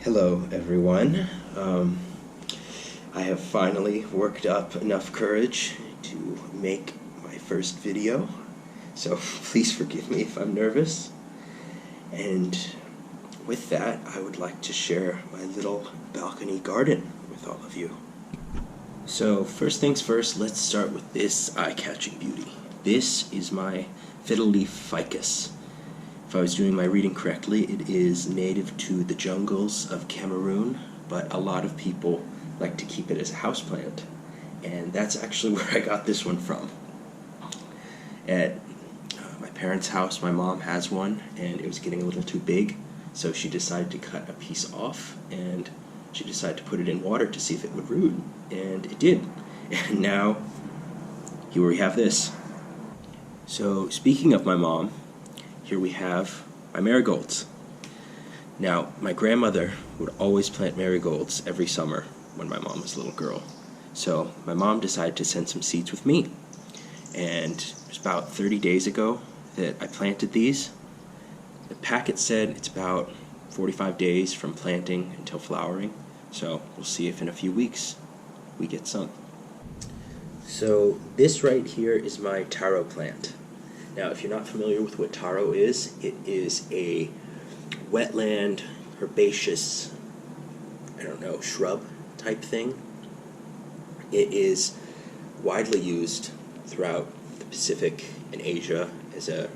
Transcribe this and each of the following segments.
Hello everyone. I have finally worked up enough courage to make my first video, so please forgive me if I'm nervous. And with that, I would like to share my little balcony garden with all of you. So first things first, let's start with this eye-catching beauty. This is my fiddle leaf ficus. If I was doing my reading correctly, it is native to the jungles of Cameroon, but a lot of people like to keep it as a houseplant. And that's actually where I got this one from. At my parents' house, my mom has one, and it was getting a little too big, so she decided to cut a piece off, and she decided to put it in water to see if it would root, and it did. And now, here we have this. So, speaking of my mom, here we have my marigolds. Now, my grandmother would always plant marigolds every summer when my mom was a little girl. So my mom decided to send some seeds with me. And it was about 30 days ago that I planted these. The packet said it's about 45 days from planting until flowering. So we'll see if in a few weeks we get some. So this right here is my taro plant. Now, if you're not familiar with what taro is, it is a wetland, herbaceous, shrub type thing. It is widely used throughout the Pacific and Asia as a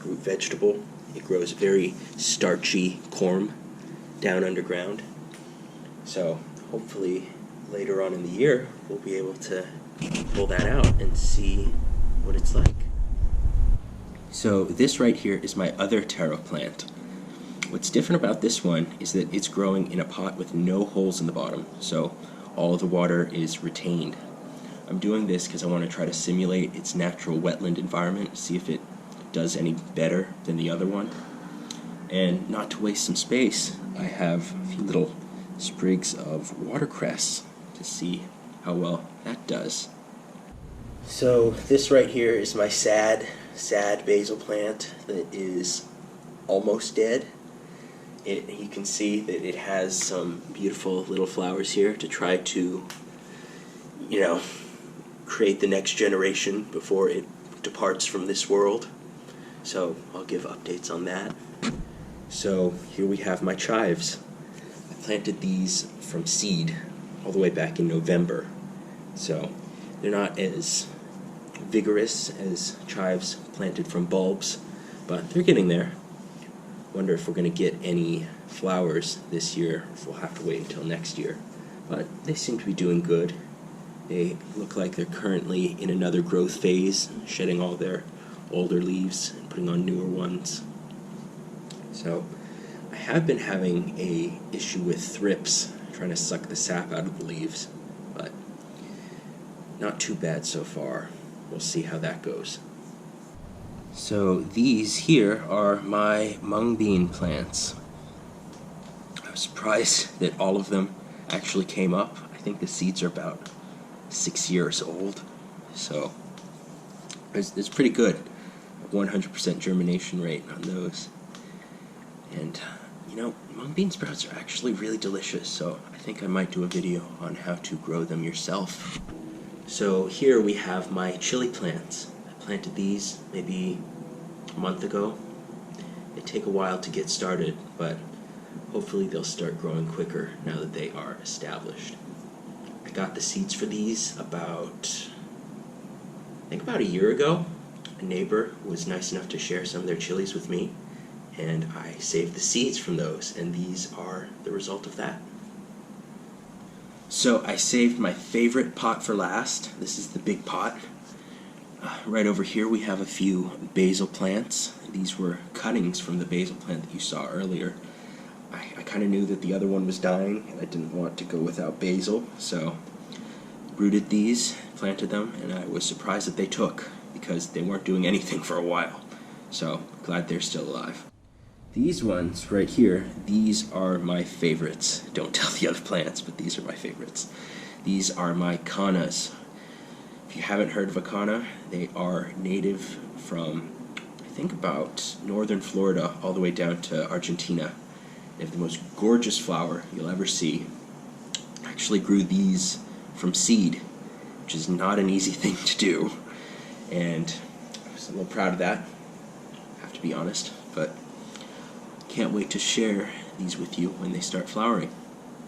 root vegetable. It grows very starchy corm down underground. So hopefully later on in the year, we'll be able to pull that out and see what it's like. So this right here is my other taro plant. What's different about this one is that it's growing in a pot with no holes in the bottom, so all of the water is retained. I'm doing this because I want to try to simulate its natural wetland environment, see if it does any better than the other one. And not to waste some space, I have a few little sprigs of watercress to see how well that does. So this right here is my sad basil plant that is almost dead. You can see that it has some beautiful little flowers here to try to, create the next generation before it departs from this world. So I'll give updates on that. So here we have my chives. I planted these from seed all the way back in November. So they're not as vigorous as chives planted from bulbs, but they're getting there. Wonder if we're going to get any flowers this year, if we'll have to wait until next year. But they seem to be doing good. They look like they're currently in another growth phase, shedding all their older leaves and putting on newer ones. So I have been having a issue with thrips, trying to suck the sap out of the leaves, but not too bad so far. We'll see how that goes. So these here are my mung bean plants. I was surprised that all of them actually came up. I think the seeds are about 6 years old, so it's pretty good. 100% germination rate on those. And mung bean sprouts are actually really delicious, so I think I might do a video on how to grow them yourself. So here we have my chili plants. I planted these maybe a month ago. They take a while to get started, but hopefully they'll start growing quicker now that they are established. I got the seeds for these about a year ago. A neighbor was nice enough to share some of their chilies with me, and I saved the seeds from those, and these are the result of that. So I saved my favorite pot for last. This is the big pot. Right over here we have a few basil plants. These were cuttings from the basil plant that you saw earlier. I kind of knew that the other one was dying, and I didn't want to go without basil, so rooted these, planted them, and I was surprised that they took, because they weren't doing anything for a while. So glad they're still alive. These ones right here, these are my favorites. Don't tell the other plants, but these are my favorites. These are my cannas. If you haven't heard of a canna, they are native from, I think, about northern Florida all the way down to Argentina. They have the most gorgeous flower you'll ever see. I actually grew these from seed, which is not an easy thing to do, and I was a little proud of that, I have to be honest, but can't wait to share these with you when they start flowering.